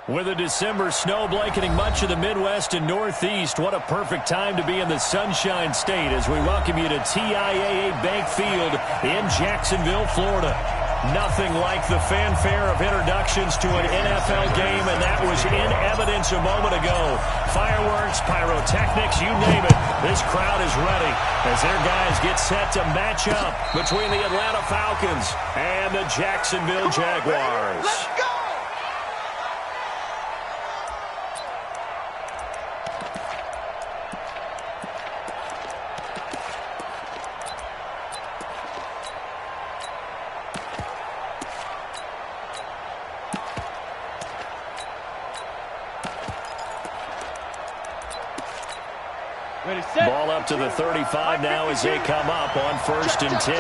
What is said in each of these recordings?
With a December snow blanketing much of the Midwest and Northeast, what a perfect time to be in the Sunshine State as we welcome you to TIAA Bank Field in Jacksonville, Florida. Nothing like the fanfare of introductions to an NFL game, and that was in evidence a moment ago. Fireworks, pyrotechnics, you name it. This crowd is ready as their guys get set to match up between the Atlanta Falcons and the Jacksonville Jaguars. Let's go! Ball up to the 35 now as they come up on 1st and 10.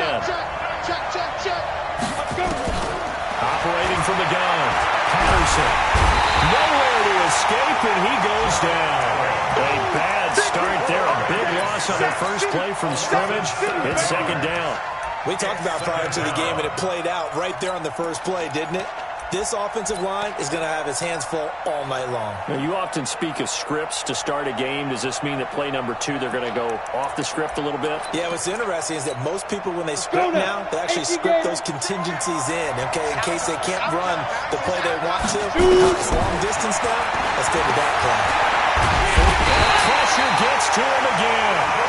Operating from the gun, Patterson. Nowhere to escape, and he goes down. A bad start there. A big loss on their first play from scrimmage. It's 2nd down. We talked about prior to the game, and it played out right there on the first play, didn't it? This offensive line is going to have his hands full all night long. Now, you often speak of scripts to start a game. Does this mean that play number 2, they're going to go off the script a little bit? Yeah, what's interesting is that most people, when they script now, they actually script those contingencies in, okay, in case they can't run the play they want to. It's long distance now. Let's go to that play. Pressure gets to him again.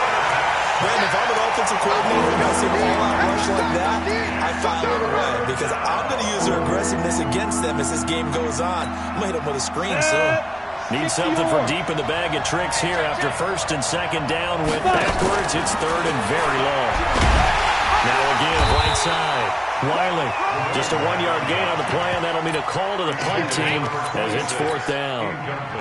Man, if I'm an offensive coordinator and I see an all-out rush like that, I file it away because I'm going to use their aggressiveness against them as this game goes on. I'm going to hit them with a screen soon. Need something from deep in the bag of tricks here after 1st and 2nd down. Went backwards. It's 3rd and very long. Now again, right side. Wiley, just a 1-yard gain on the play, and that'll mean a call to the punt team as it's 4th down.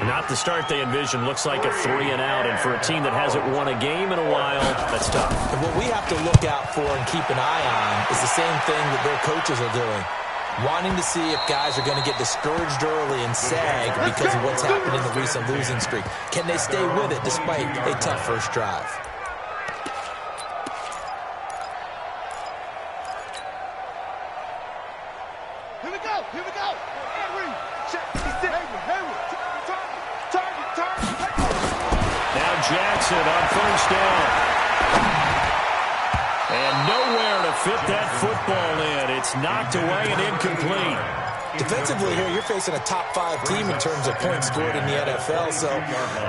Not the start they envisioned. Looks like a 3-and-out, and for a team that hasn't won a game in a while, that's tough. And what we have to look out for and keep an eye on is the same thing that their coaches are doing. Wanting to see if guys are going to get discouraged early and sag because of what's happened in the recent losing streak. Can they stay with it despite a tough first drive? Here we go. Now Jackson on 1st down. And nowhere to fit that football in. It's knocked away and incomplete. Defensively here, you're facing a top 5 team in terms of points scored in the NFL. So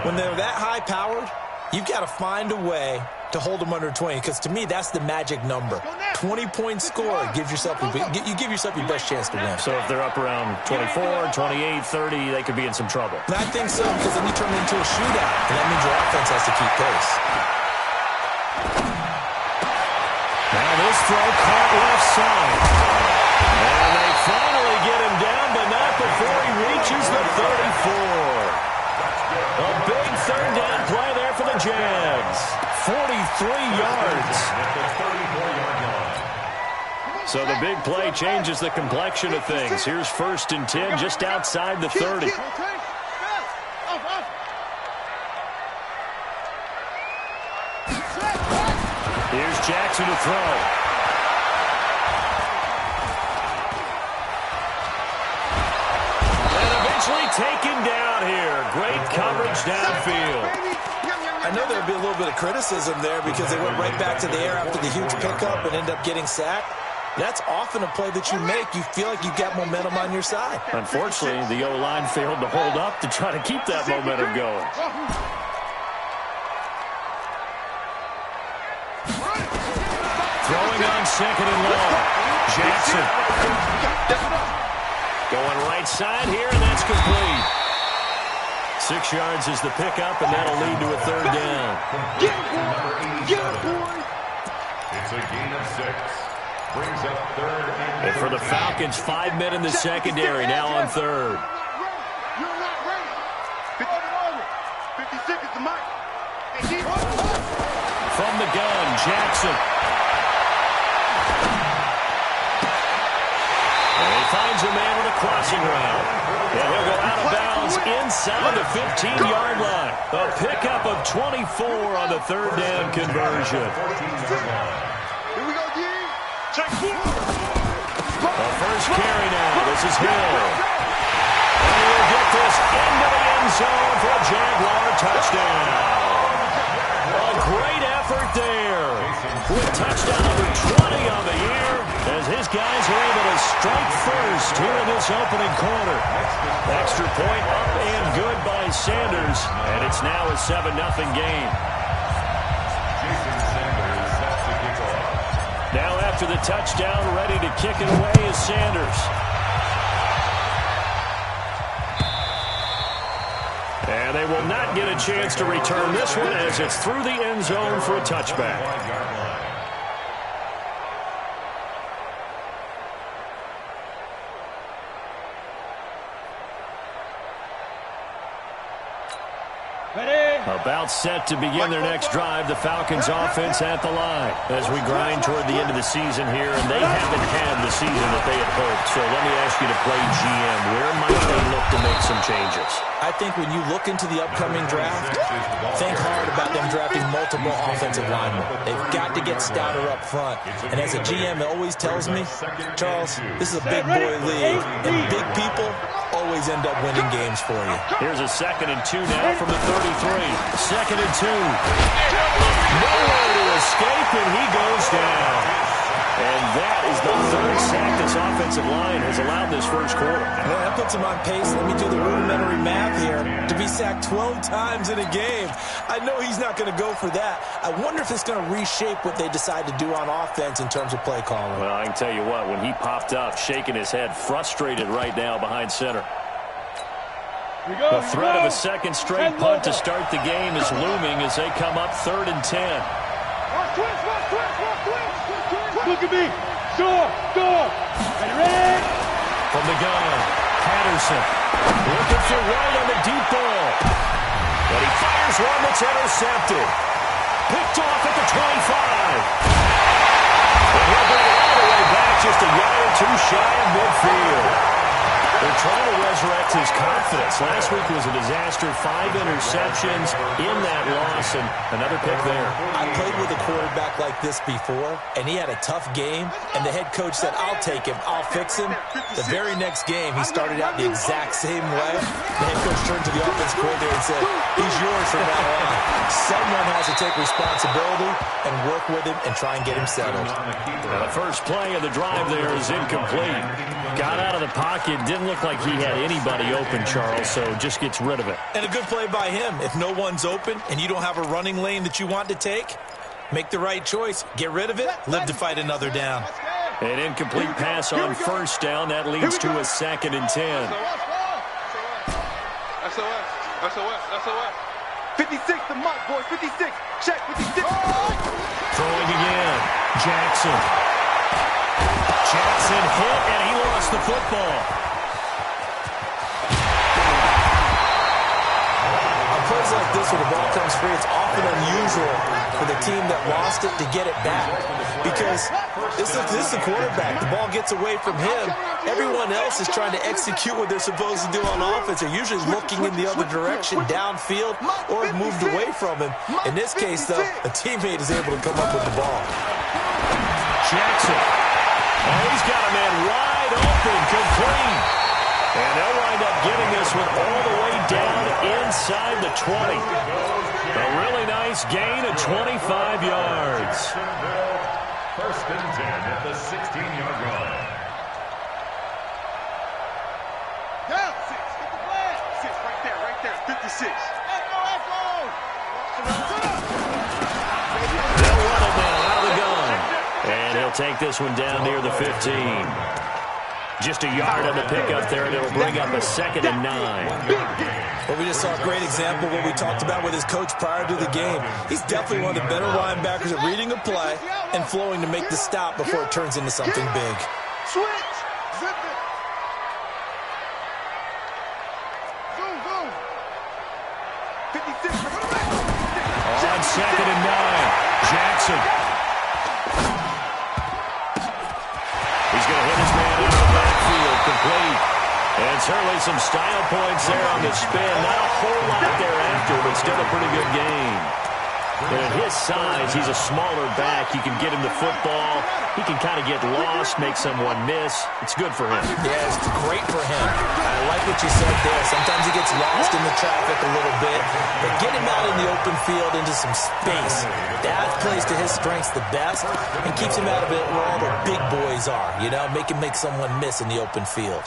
when they're that high-powered, you've got to find a way to hold them under 20, because to me, that's the magic number. 20 points scored gives yourself you give yourself your best chance to win. So if they're up around 24, 28, 30, they could be in some trouble. And I think so, because then you turn it into a shootout, and that means your offense has to keep pace. Now this throw caught left side. And they finally get him down, but not before he reaches the 34. A big 3rd down play there for the Jags. 43 yards. So the big play changes the complexion of things. Here's 1st and 10 just outside the 30. Here's Jackson to throw. And eventually taken down here. Great coverage downfield. I know there'd be a little bit of criticism there because they went right back to the air after the huge pickup and ended up getting sacked. That's often a play that you make. You feel like you've got momentum on your side. Unfortunately, the O-line failed to hold up to try to keep that momentum going. Throwing on 2nd and long. Jackson. Going right side here, and that's complete. 6 yards is the pickup, and that'll lead to a 3rd down. It's a gain of 6. Brings up 3rd and for the Falcons, 5 men in the secondary now on 3rd. You're not ready. 50 seconds to Mike. From the gun, Jackson. And he finds a man with a crossing route. And he'll go out of bounds inside the 15-yard line. A pickup of 24 on the 3rd down conversion. Here we go, D. Check. The first carry now. This is Hill. And he'll get this into the end zone for a Jaguar touchdown. A great effort there. With touchdown number 20 on the year, as his guys are able to strike first here in this opening quarter. Extra point up and good by Sanders, and it's now a 7-0 game. Now after the touchdown, ready to kick it away is Sanders. And they will not get a chance to return this one as it's through the end zone for a touchback. About set to begin their next drive, the Falcons offense at the line as we grind toward the end of the season here, and they haven't had the season that they had hoped. So let me ask you to play GM. Where might they look to make some changes? I think when you look into the upcoming draft, think hard about them drafting multiple offensive linemen. They've got to get stouter up front. And as a GM always tells me, Charles, this is a big boy league, and big people always end up winning games for you. Here's a 2nd and 2 now from the 33. 2nd and 2. Nowhere to escape, and he goes down. And that is the 3rd sack this offensive line has allowed this first quarter. Man, that puts him on pace. Let me do the rudimentary math here. To be sacked 12 times in a game. I know he's not going to go for that. I wonder if it's going to reshape what they decide to do on offense in terms of play calling. Well, I can tell you what, when he popped up, shaking his head, frustrated right now behind center. The threat of a second straight punt to start the game is looming as they come up 3rd and 10. Look at me. Door. Ready? From the gun, Patterson looking for right on the deep ball. And he fires one that's intercepted. Picked off at the 25. And he'll bring it all the way back just a yard or two shy of midfield. They're trying to resurrect his confidence. Last week was a disaster. 5 interceptions in that loss, and another pick there. I played with a quarterback like this before, and he had a tough game, and the head coach said, I'll take him, I'll fix him. The very next game, he started out the exact same way. The head coach turned to the offense coordinator and said, he's yours from now on. Someone has to take responsibility and work with him and try and get him settled. Now, the first play of the drive there is incomplete. Got out of the pocket, didn't look like he had anybody open, Charles, so just gets rid of it. And a good play by him. If no one's open and you don't have a running lane that you want to take, make the right choice. Get rid of it, live to fight another down. An incomplete pass on first down. That leads to a 2nd and 10. SOS. 56, the mark, boys. 56. Check, 56. Throwing again. Jackson hit, and he lost the football. On plays like this, when the ball comes free, it's often unusual for the team that lost it to get it back. Because this is the quarterback. The ball gets away from him. Everyone else is trying to execute what they're supposed to do on offense. They're usually looking in the other direction, downfield, or have moved away from him. In this case, though, a teammate is able to come up with the ball. Jackson. Oh, he's got a man wide open, complete. And they'll wind up getting this one all the way down inside the 20. A really nice gain of 25 yards. 1st and 10 at the 16-yard line. Down 6. Get the flag. 6 right there. 56. They'll run it now out of the gun. And he'll take this one down near the 15. Just a yard on the pickup there, and it'll bring up a 2nd and 9. Well, we just saw a great example of what we talked about with his coach prior to the game. He's definitely one of the better linebackers at reading a play and flowing to make the stop before it turns into something big. Switch. Zip it. Zoom. 56. On 2nd and 9, Jackson. He's going to hit his man out of the backfield, complete. And certainly some style points there on the spin. Not a whole lot thereafter, but still a pretty good game. And at his size, he's a smaller back. You can get him the football. He can kind of get lost, make someone miss. It's good for him. Yeah, it's great for him. I like what you said there. Sometimes he gets lost in the traffic a little bit, but get him out in the open field into some space. That plays to his strengths the best and keeps him out of it where all the big boys are. You know, make him make someone miss in the open field.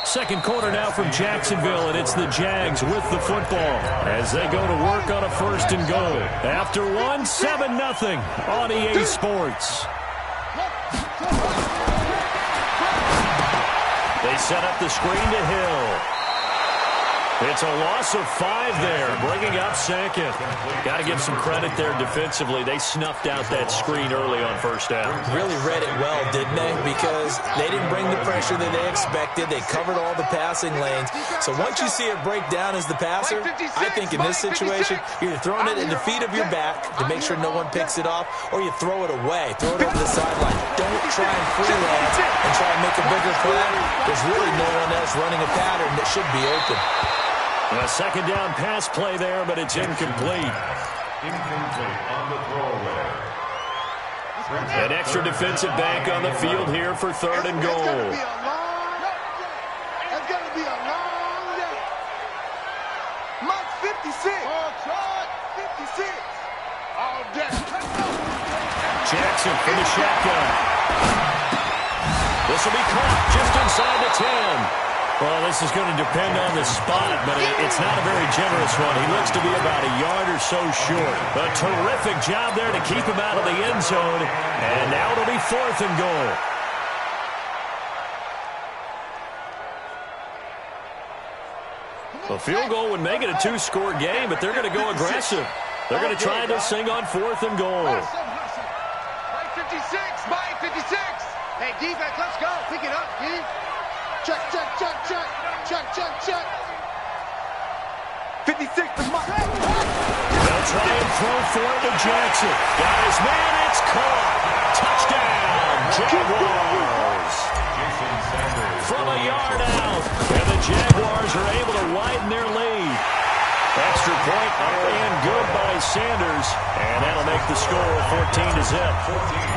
Second quarter now from Jacksonville, and it's the Jags with the football as they go to work on a first and goal. After one, 7-0 on EA Sports. They set up the screen to Hill. It's a loss of 5 there, bringing up second. Got to give some credit there defensively. They snuffed out that screen early on first down. Really read it well, didn't they? Because they didn't bring the pressure that they expected. They covered all the passing lanes. So once you see it break down as the passer, I think in this situation, you're either throwing it in the feet of your back to make sure no one picks it off, or you throw it away. Throw it over the sideline. Don't try and freelance and try and make a bigger play. There's really no one else running a pattern that should be open. A second down pass play there, but it's incomplete. Incomplete on the throwaway. An extra defensive back on the field here for third and goal. It's going to be a long day. Mike 56. 56. All day. Jackson from the shotgun. This will be caught just inside the 10. Well, this is going to depend on the spot, but it's not a very generous one. He looks to be about a yard or so short. A terrific job there to keep him out of the end zone. And now it'll be fourth and goal. A field goal would make it a 2-score game, but they're going to go aggressive. They're going to try this thing on fourth and goal. Mike 56. Mike 56. Hey, defense, let's go. Pick it up, D. Check, check, check, check. Check, check, check. 56 to Mike. They'll try and throw for it to Jackson. Got his man, it's caught. Touchdown, Jaguars. From a yard out. And the Jaguars are able to widen their lead. Extra point up and good by Sanders. And that'll make the score 14-0.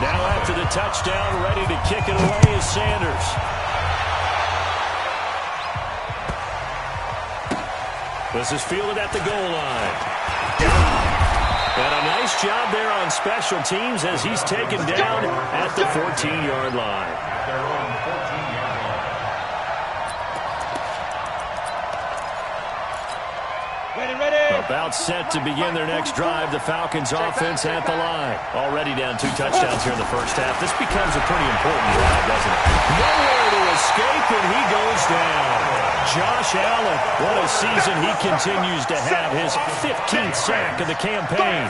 Now after the touchdown, ready to kick it away is Sanders. This is fielded at the goal line. And a nice job there on special teams as he's taken down at the 14-yard line. About set to begin their next drive. The Falcons offense at the line. Already down 2 touchdowns here in the first half. This becomes a pretty important drive, doesn't it? Nowhere to escape, and he goes down. Josh Allen, what a season he continues to have. His 15th sack of the campaign.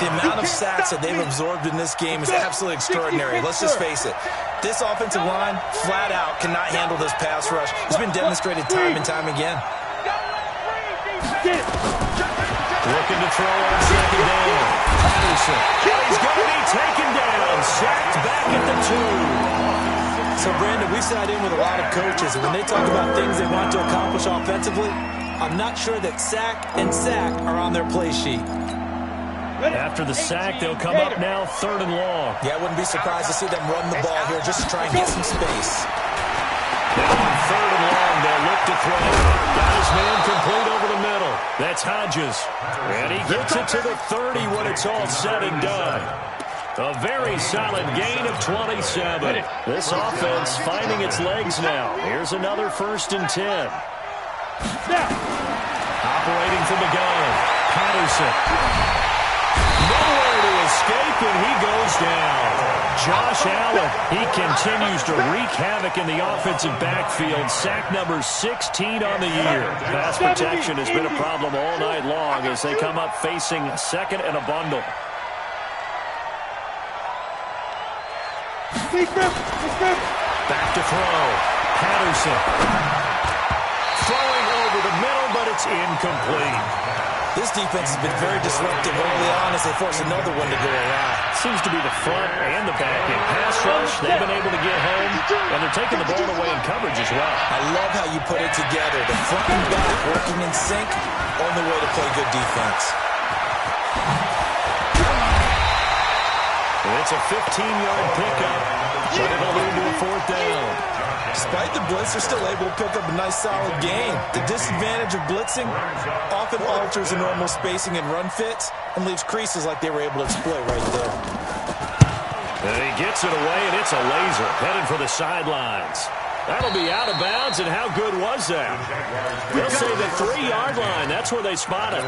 The amount of sacks that they've absorbed in this game is absolutely extraordinary. Let's just face it. This offensive line, flat out, cannot handle this pass rush. It's been demonstrated time and time again. Looking to throw on second down. Patterson. He's going to be taken down. Sacked back at the 2. So, Brandon, we sat in with a lot of coaches, and when they talk about things they want to accomplish offensively, I'm not sure that sack and sack are on their play sheet. After the sack, they'll come up now third and long. Yeah, I wouldn't be surprised to see them run the ball here just to try and get some space. Now on third and long, they'll look to throw. Got his man complete over the middle. That's Hodges. And he gets it to the 30 when it's all said and done. A very solid gain of 27. This offense finding its legs now. Here's another 1st and 10. Operating from the gun. Patterson. Nowhere to escape, and he goes down. Josh Allen, he continues to wreak havoc in the offensive backfield. Sack number 16 on the year. Pass protection has been a problem all night long as they come up facing second and a bundle. Back to throw. Patterson. Throwing over the middle, but it's incomplete. This defense has been very disruptive early on as they force another one to go awry. Seems to be the front and the back end pass rush. They've been able to get home. And they're taking the ball away in coverage as well. I love how you put it together. The front and back working in sync. Only way to play good defense. It's a 15-yard pickup, but it'll lead to a fourth down. Despite the blitz, they're still able to pick up a nice, solid gain. The disadvantage of blitzing often alters the normal spacing and run fits and leaves creases like they were able to exploit right there. And he gets it away, and it's a laser headed for the sidelines. That'll be out of bounds, and how good was that? They'll say the 3-yard line. That's where they spot it.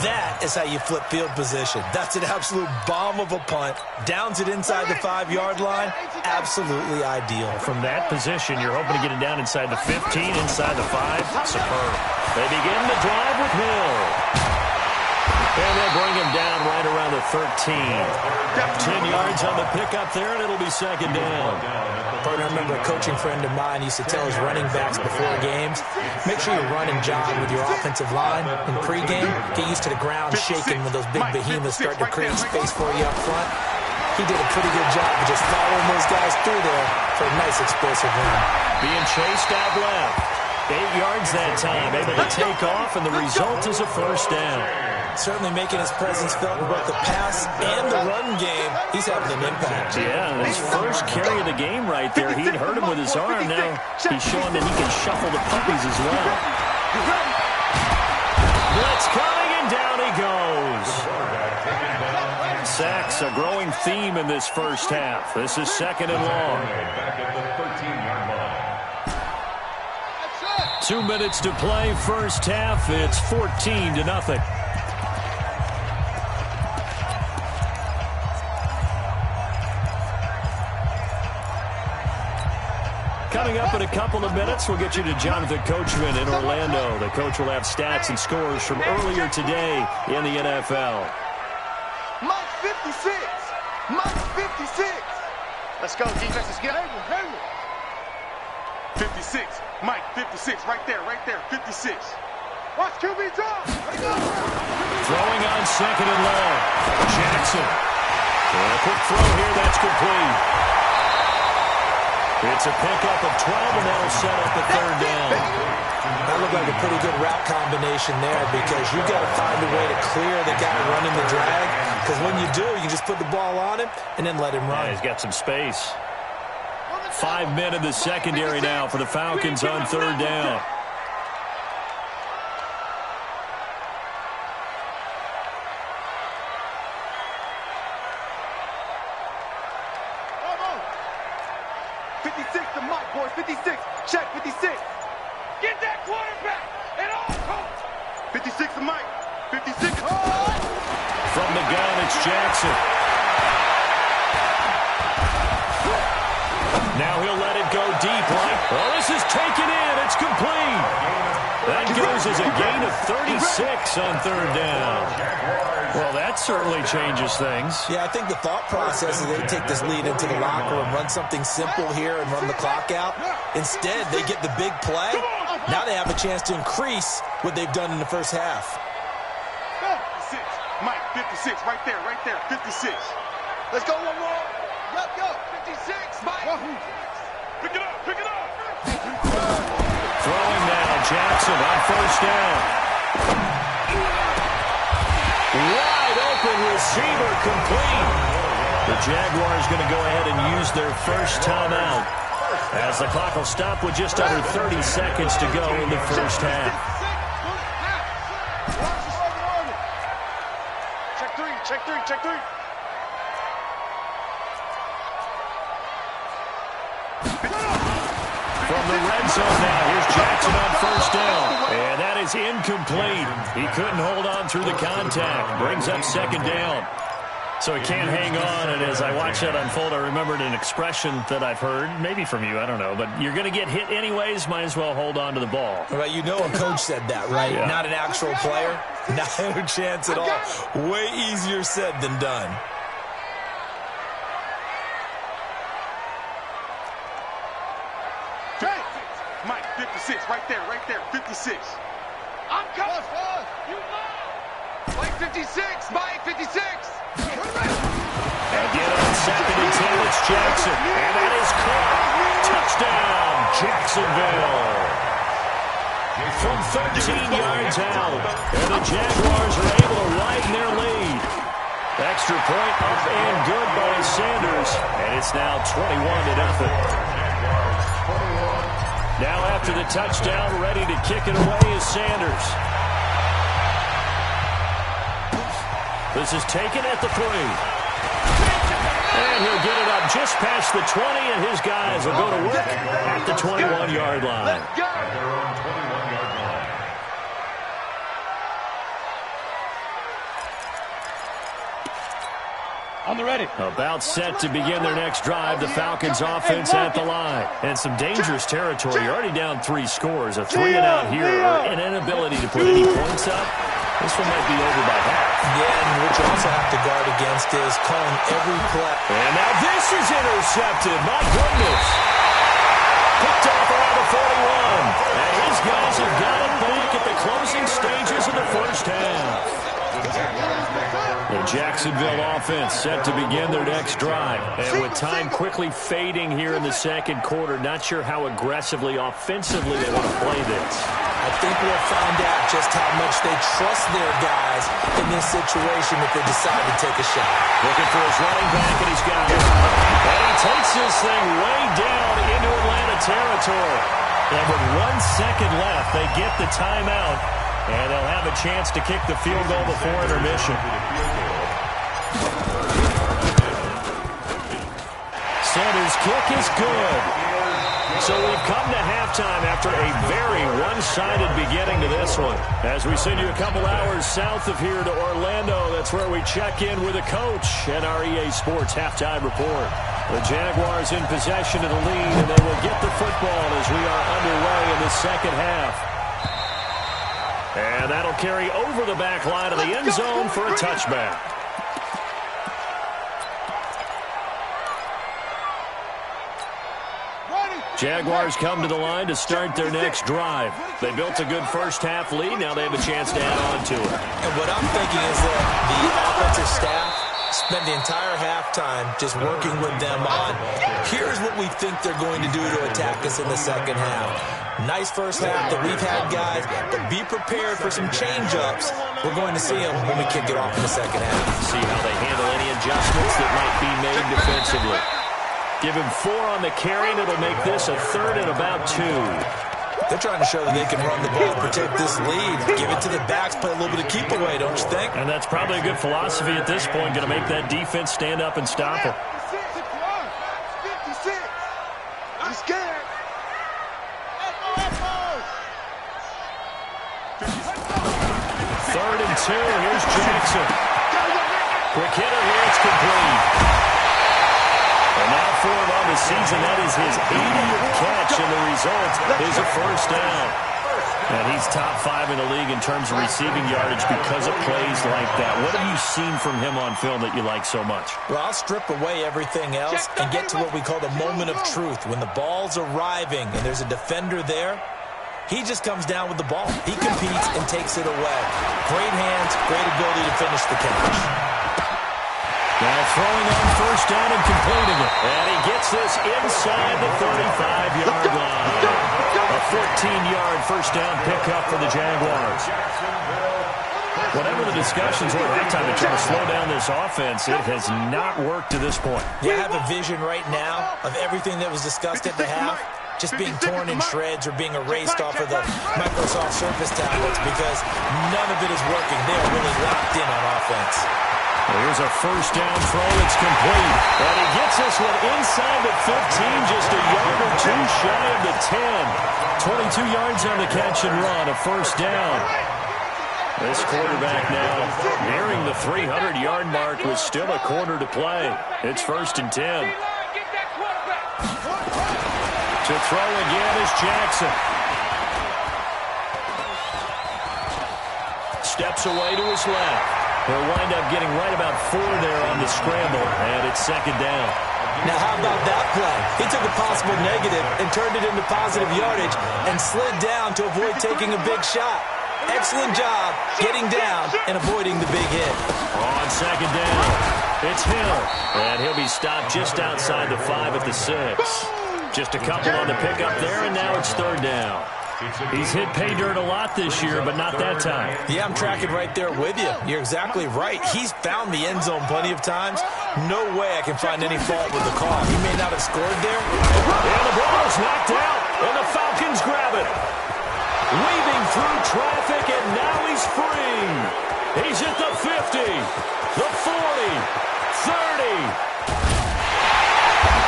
That is how you flip field position. That's an absolute bomb of a punt. Downs it inside the 5-yard line. Absolutely ideal. From that position, you're hoping to get it down inside the 15, inside the 5. Superb. They begin the drive with Hill. And they'll bring him down right around the 13. 10 yards on the pickup there, and it'll be second down. I remember a coaching friend of mine used to tell his running backs before games, make sure you run and jog with your offensive line in pregame. Get used to the ground shaking when those big behemoths start to create space for you up front. He did a pretty good job of just following those guys through there for a nice explosive run. Being chased out left. 8 yards that time, able to take off, and the result is a first down. Certainly making his presence felt in both the pass and the run game. He's having an impact. Yeah, his first carry of the game right there. He'd hurt him with his arm. Now he's showing that he can shuffle the puppies as well. Blitz coming, and down he goes. Sacks, a growing theme in this first half. This is second and long. 2 minutes to play, first half. It's 14-0. Coming up in a couple of minutes, we'll get you to Jonathan Coachman in Orlando. The coach will have stats and scores from earlier today in the NFL. Mike 56. Mike 56. Let's go, defense. Let's get it. 56. Mike, 56. Right there, 56. Watch QB drop. Throwing on second and long. Jackson. And a quick throw here. That's complete. It's a pickup of 12, and that'll set up the third down. That looked like a pretty good route combination there because you got to find a way to clear the guy running the drag. Because when you do, you just put the ball on him and then let him run. Yeah, he's got some space. 5 men in the secondary now for the Falcons on third down. Check 56. Get that quarterback at all costs. 56 to Mike. 56. From the gun, it's Jackson. Now he'll let it go deep, right? Well, this is taken in. It's complete. That goes as a gain of 36 on third down. Well, that certainly changes things. Yeah, I think the thought process is they take this lead into the locker room, run something simple here and run the clock out. Instead, they get the big play. Now they have a chance to increase what they've done in the first half. 56. Mike, 56. Right there, 56. Let's go one more. Let's go. 56. Mike. Pick it up. Throwing now, Jackson on first down. Wide open receiver complete. The Jaguars going to go ahead and use their first timeout as the clock will stop with just under 30 seconds to go in the first half. Check three. From the red zone now, here's Jackson on first down. And that is incomplete. He couldn't hold on through the contact. Brings up second down. So he can't hang on, and as I watch that unfold, I remembered an expression that I've heard, maybe from you, I don't know, but you're going to get hit anyways, might as well hold on to the ball. Well, you know a coach said that, right? Yeah. Not an actual player. No chance at all. Way easier said than done. Mike, 56. Right there, 56. I'm coming. You know. Mike 56. Mike 56. Again on second and 10, it's Jackson. And that is caught. Touchdown, Jacksonville. From 13 yards out, and the Jaguars are able to widen their lead. Extra point up and good by Sanders, and it's now 21-0. Now after the touchdown, ready to kick it away is Sanders. This is taken at the 3. And he'll get it up just past the 20, and his guys will go to work at the 21-yard line. On the ready. About set to begin their next drive, the Falcons offense at the line. And some dangerous territory. You're already down 3 scores. A 3-and-out here, or an inability to put any points up. This one might be over by half. Yeah, and what you also have to guard against is calling every play. And now this is intercepted. My goodness. Picked off around the 41. And his guys have got it back at the closing stages of the first half. The Jacksonville offense set to begin their next drive. And with time quickly fading here in the second quarter, not sure how aggressively, offensively they want to play this. I think we'll find out just how much they trust their guys in this situation if they decide to take a shot. Looking for his running back, and he's got it. And he takes this thing way down into Atlanta territory. And with 1 second left, they get the timeout. And they'll have a chance to kick the field goal before intermission. Sanders' kick is good. So we've come to halftime after a very one-sided beginning to this one. As we send you a couple hours south of here to Orlando, that's where we check in with a coach and our EA Sports halftime report. The Jaguars in possession of the lead, and they will get the football as we are underway in the second half. And that'll carry over the back line of the end zone for a touchback. Jaguars come to the line to start their next drive. They built a good first-half lead. Now they have a chance to add on to it. And what I'm thinking is that the offensive staff spent the entire halftime just working with them on, here's what we think they're going to do to attack us in the second half. Nice first half that we've had, guys, but be prepared for some change-ups. We're going to see them when we kick it off in the second half. See how they handle any adjustments that might be made defensively. Give him 4 on the carry, and it'll make this a 3rd and about 2. They're trying to show that they can run the ball, protect this lead, give it to the backs, play a little bit of keep away, don't you think? And that's probably a good philosophy at this point, going to make that defense stand up and stop it. 56. I'm scared. 3rd and 2. Here's Jackson. Quick hitter here. It's complete. And now for him on the season, that is his 80th catch, and the result is a first down. And he's top 5 in the league in terms of receiving yardage because of plays like that. What have you seen from him on film that you like so much? Well, I'll strip away everything else and get to what we call the moment of truth. When the ball's arriving and there's a defender there, he just comes down with the ball. He competes and takes it away. Great hands, great ability to finish the catch. Now throwing on first down and completing it. And he gets this inside the 35-yard line. A 14-yard first down pickup for the Jaguars. Whatever the discussions were at halftime to try to slow down this offense, it has not worked to this point. Yeah, I have a vision right now of everything that was discussed at the half just being torn in shreds or being erased off of the Microsoft Surface tablets because none of it is working. They are really locked in on offense. Here's a first down throw that's complete. And he gets this one inside the 15, just a yard or 2 shy of the 10. 22 yards on the catch and run, a first down. This quarterback now nearing the 300-yard mark with still a quarter to play. It's 1st and 10. To throw again is Jackson. Steps away to his left. He'll wind up getting right about 4 there on the scramble, and it's 2nd down. Now, how about that play? He took a possible negative and turned it into positive yardage and slid down to avoid taking a big shot. Excellent job getting down and avoiding the big hit. On 2nd down, it's Hill, and he'll be stopped just outside the 5 at the 6. Just a couple on the pickup there, and now it's third down. He's hit pay dirt a lot this year, but not that time. Yeah, I'm tracking right there with you. You're exactly right. He's found the end zone plenty of times. No way I can find any fault with the call. He may not have scored there. And the ball is knocked out, and the Falcons grab it. Weaving through traffic, and now he's free. He's at the 50, the 40, 30.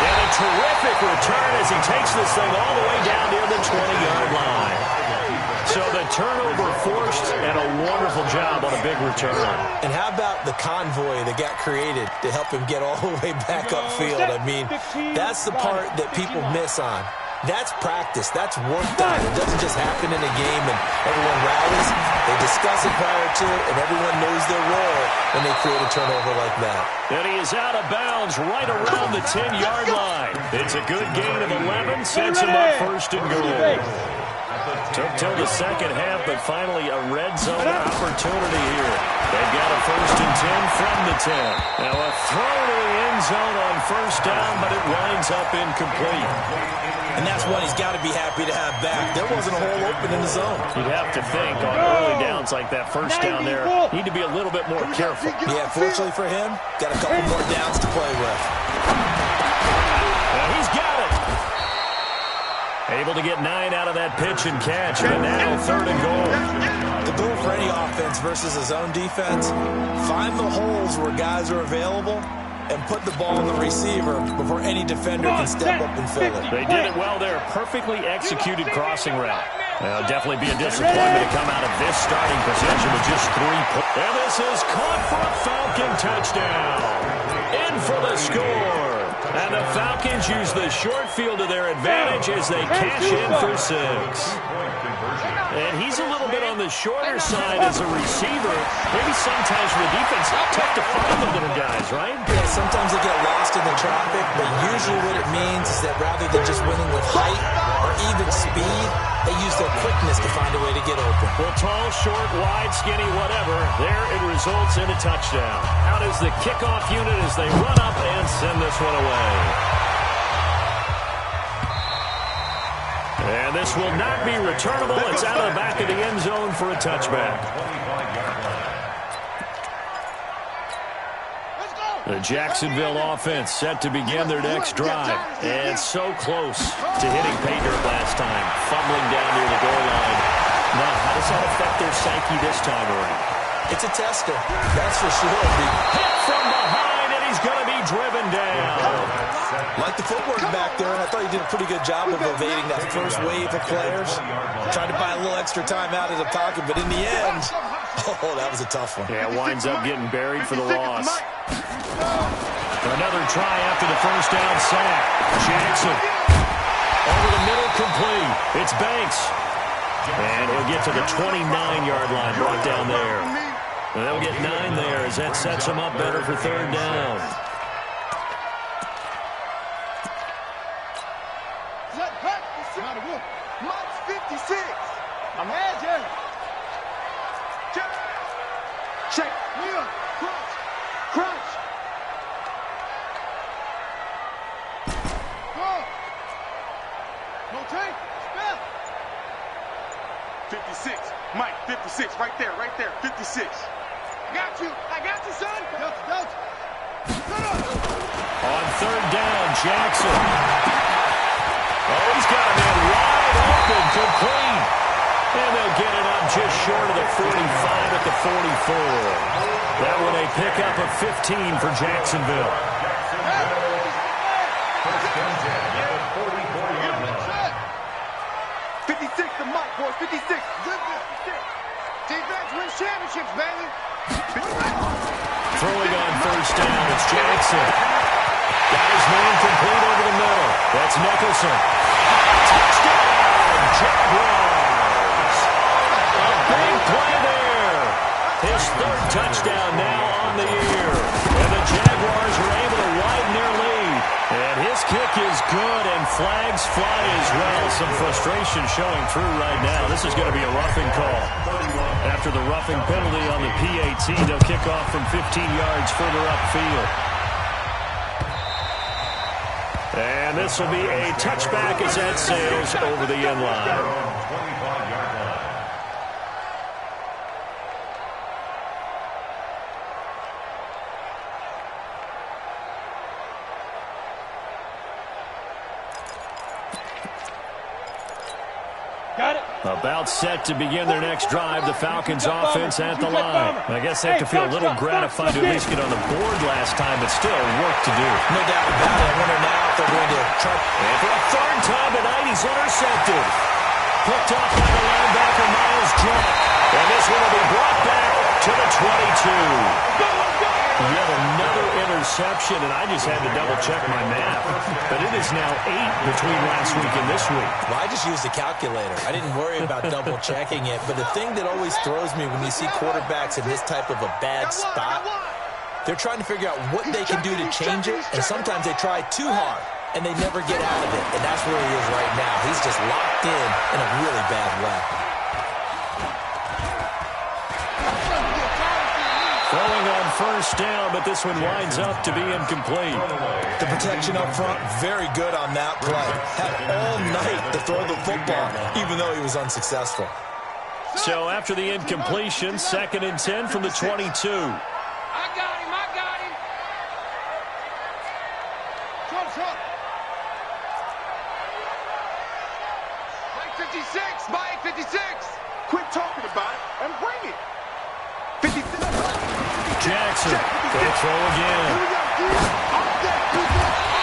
And a terrific return as he takes this thing all the way down near the 20-yard line. So the turnover forced, and a wonderful job on a big return. And how about the convoy that got created to help him get all the way back upfield? I mean, that's the part that people miss on. That's practice. That's work done. It doesn't just happen in a game and everyone rallies. They discuss it prior to it, and everyone knows their role when they create a turnover like that. And he is out of bounds right around the 10-yard line. It's a good gain of 11, sets him up first and goal. Took till the second half, but finally a red zone opportunity here. They've got a first and 10 from the 10. Now a throw to the end zone on first down, but it winds up incomplete. And that's one he's got to be happy to have back. There wasn't a hole open in the zone. You'd have to think on early downs like that first down there, need to be a little bit more careful. Yeah, fortunately for him, got a couple more downs to play with. Now he's got it. Able to get 9 out of that pitch and catch, but now third and goal. The goal for any offense versus his own defense, find the holes where guys are available and put the ball on the receiver before any defender can step up and fill it. They did it well there. Perfectly executed crossing route. It'll definitely be a disappointment to come out of this starting possession with just 3 points. And this is caught for a Falcon touchdown. In for the score. And the Falcons use the short field to their advantage as they cash in for 6. And he's a little bit on the shorter side as a receiver. Maybe sometimes for the defense, tough to find the little guys, right? Yeah, sometimes they get lost in the traffic, but usually what it means is that rather than just winning with height or even speed, they use their quickness to find a way to get open. Well, tall, short, wide, skinny, whatever, there it results in a touchdown. Out is the kickoff unit as they run up and send this one away. And this will not be returnable. It's out of the back of the end zone for a touchback. The Jacksonville offense set to begin their next drive. And so close to hitting pay dirt last time. Fumbling down near the goal line. Now, how does that affect their psyche this time around? It's a tester, that's for sure. Hit from behind, and he's going to be driven down. Like the footwork back there, and I thought he did a pretty good job of evading that first wave of players. Tried to buy a little extra time out of the pocket, but in the end, oh, that was a tough one. Yeah, winds up getting buried for the loss. Another try after the first down sack. Jackson over the middle, complete. It's Banks. And he'll get to the 29-yard line, brought down there. And they'll get 9 there as that sets them up better for third down. Mike's 56. I'm here, Jerry. Check. Wheel. Crunch. Crunch. Go. No take. Spell. 56. Mike, 56. Right there, 56. I got you, son. Don't. On third down, Jackson. Oh, he's got a man wide open, complete. And they'll get it up just short of the 45 at the 44. That one a pickup of 15 for Jacksonville. 56 to Mike, boys. 56. Good. Defense wins championships, baby. Throwing on first down, it's Jackson. Got his man complete over the middle. That's Nicholson. Touchdown, Jaguars. A big play there. His third touchdown now on the year. And the Jaguars are able to widen their lead. And his kick is good, and flags fly as well. Some frustration showing through right now. This is going to be a roughing call. After the roughing penalty on the PAT, they'll kick off from 15 yards further upfield. And this will be a touchback as that sails over the end line. About set to begin their next drive, the Falcons offense at the line. I guess they have to feel a little gratified to at least get on the board last time, but still work to do. No doubt about it. I wonder now if they're going to try. And for a third time tonight, he's intercepted. Picked up by the linebacker, Miles Jack. And this one will be brought back to the 22. Yet another interception, and I just had to double-check my math. But it is now 8 between last week and this week. Well, I just used a calculator. I didn't worry about double-checking it. But the thing that always throws me when you see quarterbacks in this type of a bad spot, they're trying to figure out what they can do to change it, and sometimes they try too hard, and they never get out of it. And that's where he is right now. He's just locked in a really bad way. Throwing on first down, but this one winds up to be incomplete. The protection up front, very good on that play. Had all night to throw the football, even though he was unsuccessful. So after the incompletion, 2nd and 10 from the 22. I got him. Trump. Mike 56, Mike 56. Quit talking about it and bring it. 56. Jackson, they'll throw again.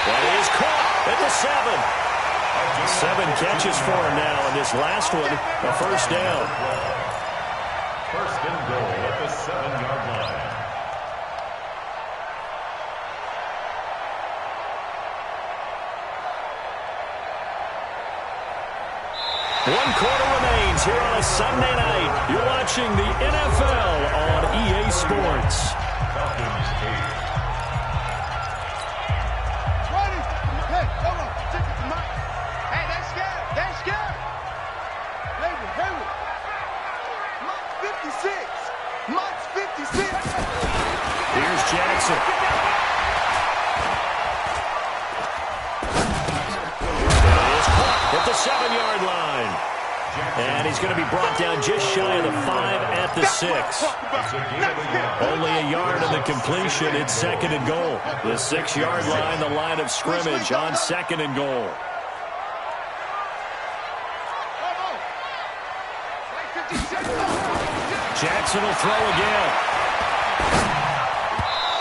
That is caught at the 7. 7 catches for him now, and this last one, a first down. First and goal at the 7-yard line. One quarter remains here on a Sunday night. You're watching the NFL on EA Sports. Falcons 8. Hey, come on. Take it to Mike. Hey, they're scared. Hayward. Mike's 56. Here's Jackson. At the 7-yard line. And he's going to be brought down just shy of the 5 at the 6. Only a yard of the completion. It's 2nd and goal. The 6-yard line, the line of scrimmage on 2nd and goal. Jackson will throw again.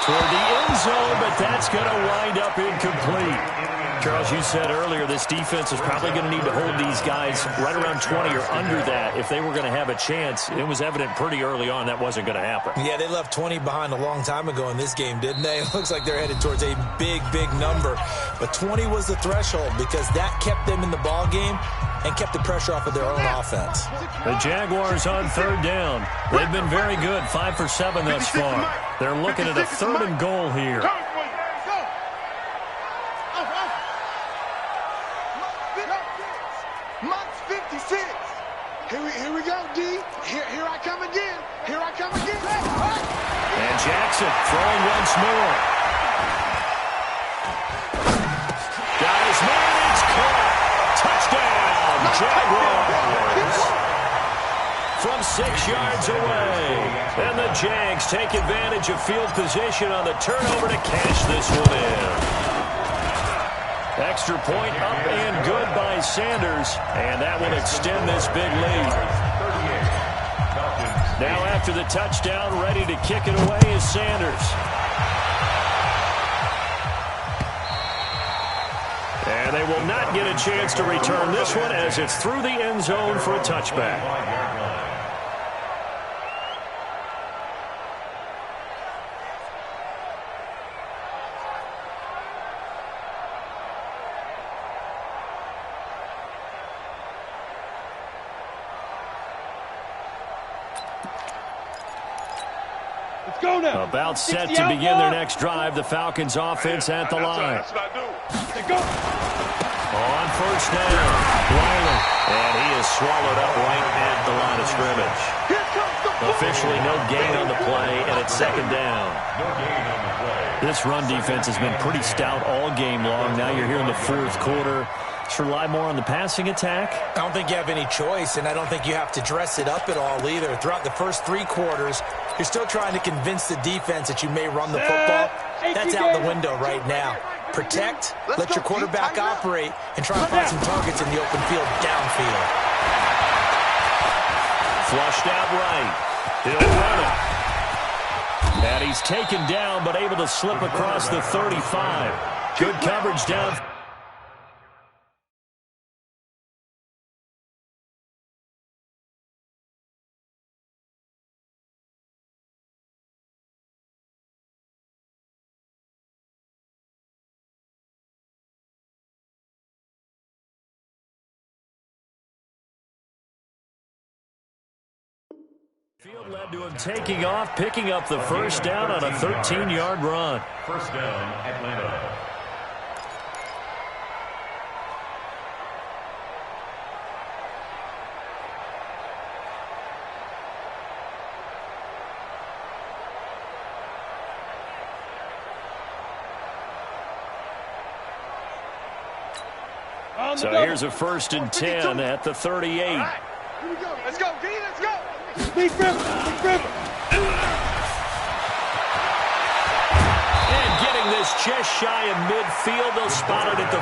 Toward the end zone, but that's going to wind up incomplete. Charles, you said earlier this defense is probably going to need to hold these guys right around 20 or under that if they were going to have a chance. It was evident pretty early on that wasn't going to happen. Yeah, they left 20 behind a long time ago in this game, didn't they? It looks like they're headed towards a big, big number. But 20 was the threshold because that kept them in the ball game and kept the pressure off of their own offense. The Jaguars on 3rd down. They've been very good, 5 for 7 thus far. They're looking at a 3rd and goal here. Mike's 56. Here we go, D. Here I come again. And Jackson throwing once more. Got his man. It's caught. Touchdown, Jaguars. From 6 yards away. And the Jags take advantage of field position on the turnover to cash this one in. Extra point up and good by Sanders, and that will extend this big lead. Now after the touchdown, ready to kick it away is Sanders. And they will not get a chance to return this one as it's through the end zone for a touchback. About set to begin their next drive. The Falcons offense at the line. That's what I do. On first down, Wiley. And he is swallowed up right at the line of scrimmage. Here comes the Officially no gain on the play, and it's second down. No gain on the play. This run defense has been pretty stout all game long. Now you're here in the fourth quarter. Just rely more on the passing attack. I don't think you have any choice, and I don't think you have to dress it up at all either. Throughout the first 3 quarters, you're still trying to convince the defense that you may run the football. That's out the window right now. Protect, let your quarterback operate, and try to find some targets in the open field downfield. Flushed out right. He'll run it. And he's taken down, but able to slip across the 35. Good coverage down. Field led to him taking off, picking up the first down on a 13-yard run. First down, Atlanta. So here's a 1st and 10 at the 38. Here we go. Let's go, D. Let's go. Big river. And getting this just shy of midfield, they'll spot it at the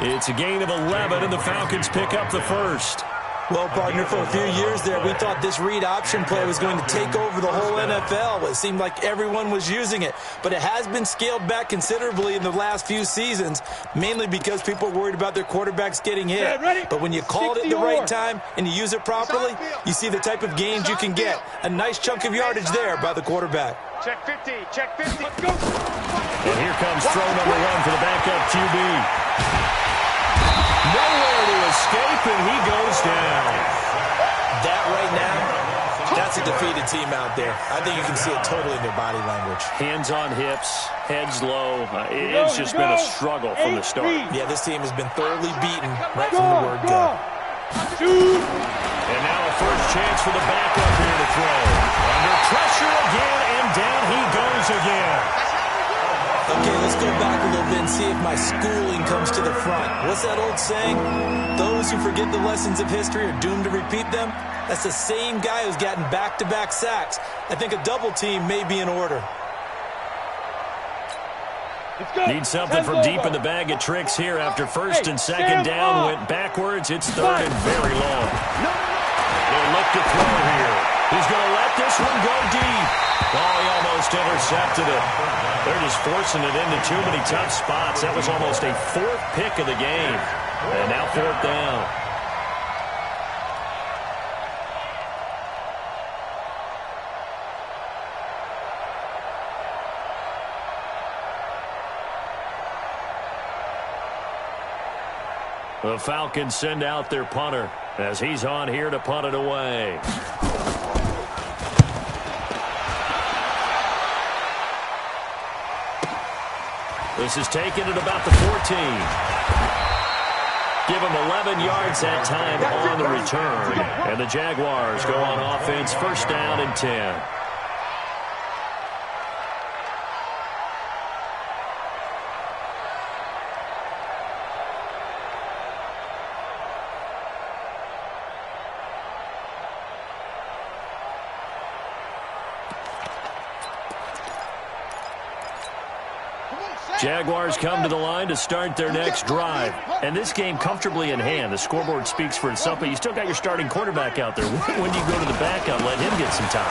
49. It's a gain of 11, and the Falcons pick up the first. Well, partner, for a few years there, we thought this read option play was going to take over the whole NFL. It seemed like everyone was using it, but it has been scaled back considerably in the last few seasons, mainly because people are worried about their quarterbacks getting hit. But when you call it at the right time and you use it properly, you see the type of gains you can get. A nice chunk of yardage there by the quarterback. Check 50. Check 50. Let's go. And here comes throw number 1 for the backup QB. Nowhere to escape, and he goes down. That right now, that's a defeated team out there. I think you can see it totally in their body language. Hands on hips, heads low. It's just been a struggle from the start. Yeah, this team has been thoroughly beaten right from the word go. And now a first chance for the backup here to throw. Under pressure again, and down he goes again. Okay, let's go back a little bit and see if my schooling comes to the front. What's that old saying? Those who forget the lessons of history are doomed to repeat them. That's the same guy who's gotten back-to-back sacks. I think a double team may be in order. Need something from deep in the bag of tricks here after 1st and 2nd down. Went backwards. It's 3rd and very long. They'll look to throw here. He's going to let this one go deep. Oh, he almost intercepted it. They're just forcing it into too many tough spots. That was almost a 4th pick of the game. And now 4th down. The Falcons send out their punter as he's on here to punt it away. This is taken at about the 14. Give him 11 yards that time on the return. And the Jaguars go on offense, 1st down and 10. Jaguars come to the line to start their next drive. And this game comfortably in hand. The scoreboard speaks for itself, but you still got your starting quarterback out there. When do you go to the backup, let him get some time?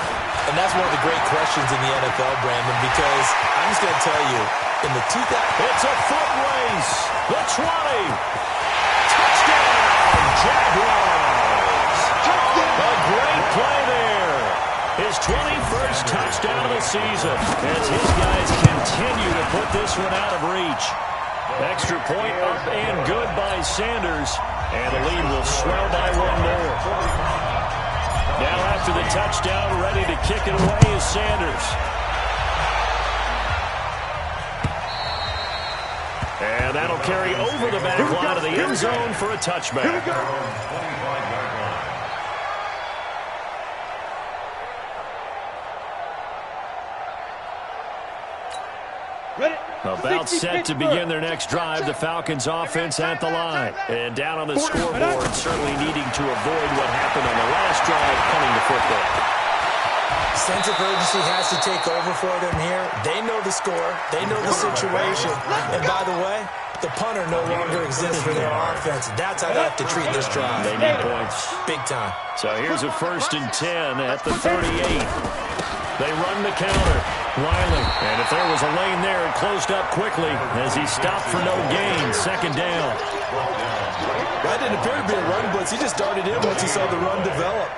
And that's one of the great questions in the NFL, Brandon, because I'm just going to tell you, in the 2000... It's a foot race. The 20. Touchdown, Jaguars. A great play there. His 21st touchdown of the season as his guys continue to put this one out of reach. Extra point up and good by Sanders, and the lead will swell by 1 more. Now after the touchdown, ready to kick it away is Sanders. And that'll carry over the back line of the end zone for a touchback. About set to begin their next drive, the Falcons offense at the line. And down on the scoreboard, certainly needing to avoid what happened on the last drive, punting the football. Sense of urgency has to take over for them here. They know the score. They know the situation. And by the way, the punter no longer exists for their offense. That's how they have to treat this drive. They need points. Big time. So here's a 1st and 10 at the 38. They run the counter. Riley. And if there was a lane there, it closed up quickly as he stopped for no gain. 2nd down. That didn't appear to be a run blitz. He just darted in once he saw the run develop.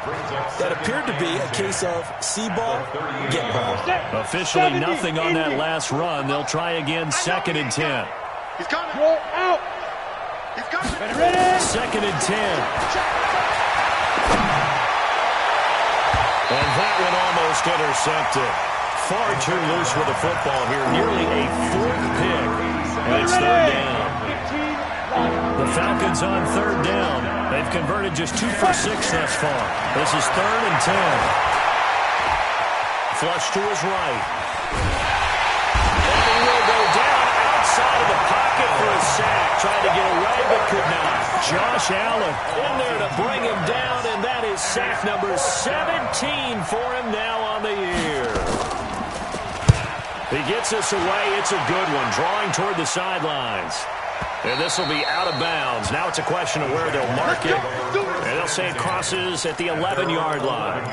That appeared to be a case of see ball, get ball. Officially nothing on that last run. They'll try again. 2nd and 10. He's coming. Out. He's coming. Ready. 2nd and 10. And that one almost intercepted. Far too loose with the football here. Nearly a 4th pick. And it's 3rd down. The Falcons on 3rd down. They've converted just 2 for 6 thus far. This is 3rd and 10. Flush to his right. And he will go down outside of the pocket for a sack. Tried to get away but could not. Josh Allen in there to bring him down, and that is sack number 17 for him now on the year. He gets us away. It's a good one. Drawing toward the sidelines. And this will be out of bounds. Now it's a question of where they'll mark it. And they'll say it crosses at the 11-yard line.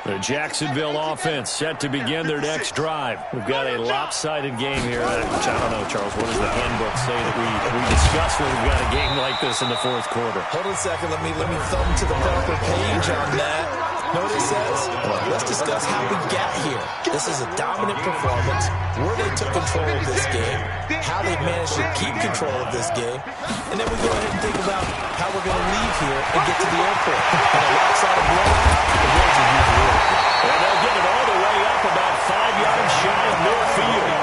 The Jacksonville offense set to begin their next drive. We've got a lopsided game here, which I don't know, Charles. What does the handbook say that we discuss when we've got a game like this in the 4th quarter? Hold on a second. Let me thumb to the proper page on that. Know what it says? Let's discuss how we got here. This is a dominant performance, where they took control of this game, how they managed to keep control of this game, and then we go ahead and think about how we're going to leave here and get to the airport. On a lopsided blow, the Bills are usually really good. And they'll get it all the way up about 5 yards shy of midfield.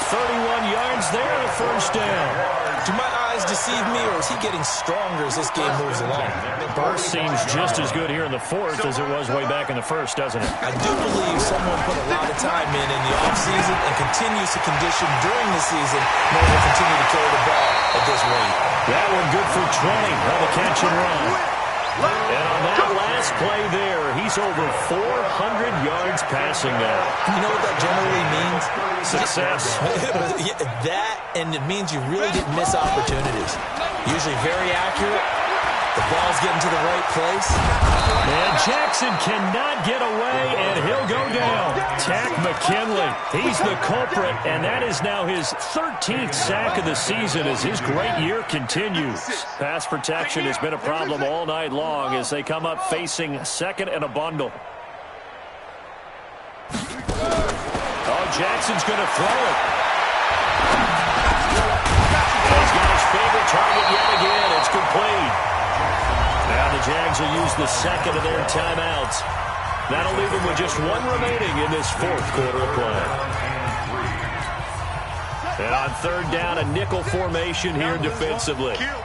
31 yards there, a 1st down. Do my eyes deceive me, or is he getting stronger as this game moves along? Burst seems just as good here in the 4th as it was way back in the 1st, doesn't it? I do believe someone put a lot of time in the offseason and continues to condition during the season in order to continue to carry the ball at this rate. That one good for 20 on the catch and run. And on that last play there, he's over 400 yards passing now. You know what that generally means? Success. That, and it means you really didn't miss opportunities. Usually very accurate. The ball's getting to the right place. And Jackson cannot get away, and he'll go down. Tack McKinley, he's the culprit, and that is now his 13th sack of the season as his great year continues. Pass protection has been a problem all night long as they come up facing 2nd and a bundle. Oh, Jackson's going to throw it. He's got his favorite target yet again. It's complete. Now the Jags will use the 2nd of their timeouts. That'll leave them with just 1 remaining in this 4th quarter of play. And on 3rd down, a nickel formation here defensively. Kill.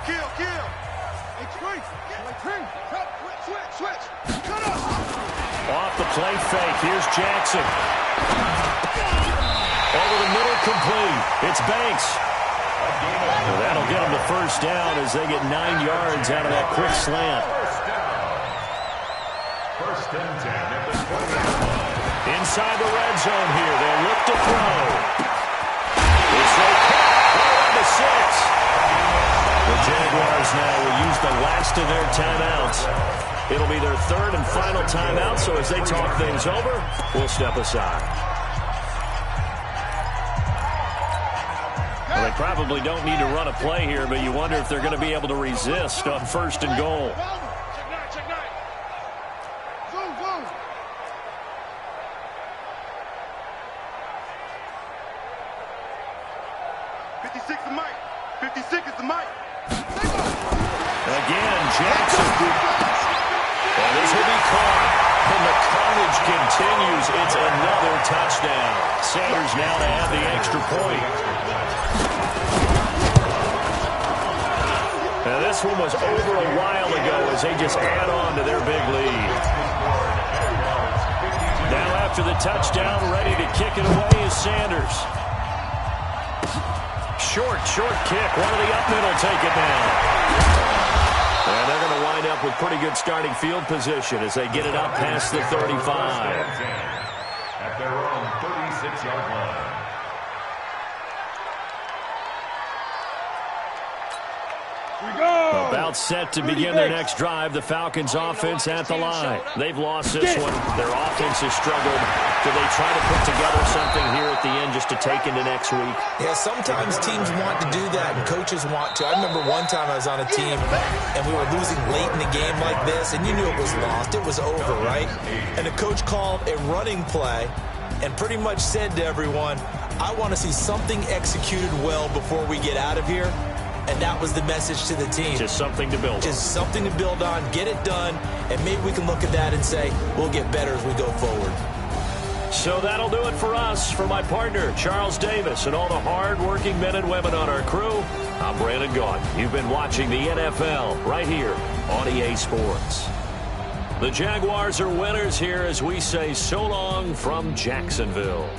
Off the play fake, here's Jackson. Over the middle, complete. It's Banks. Well, that'll get them the 1st down as they get 9 yards out of that quick slant. 1st and 10 at the 20. Inside the red zone here, they'll look to throw. It's right to 6. The Jaguars now will use the last of their timeouts. It'll be their 3rd and final timeout, so as they talk things over, we'll step aside. Well, they probably don't need to run a play here, but you wonder if they're going to be able to resist on 1st and goal. Check 9. Zoom. 56 is Mike. 56 is the Mike. Again, Jackson. And this will be caught. And the carnage continues. It's another touchdown. Sanders now to have the extra point. Now this one was over a while ago as they just add on to their big lead. Now after after the touchdown. Ready to kick it away is Sanders. Short kick. One of the up middle take it down. And they're going to wind up with pretty good starting field position as they get it up past the 35. At their own 36-yard line. About set to begin their next drive. The Falcons offense at the line. They've lost this one. Their offense has struggled. Do they try to put together something here at the end just to take into next week? Yeah, sometimes teams want to do that and coaches want to. I remember one time I was on a team and we were losing late in the game like this, and you knew it was lost. It was over, right? And the coach called a running play and pretty much said to everyone, I want to see something executed well before we get out of here. And that was the message to the team. Just something to build on. Just something to build on, get it done, and maybe we can look at that and say, we'll get better as we go forward. So that'll do it for us. For my partner, Charles Davis, and all the hard-working men and women on our crew, I'm Brandon Gaudin. You've been watching the NFL right here on EA Sports. The Jaguars are winners here as we say so long from Jacksonville.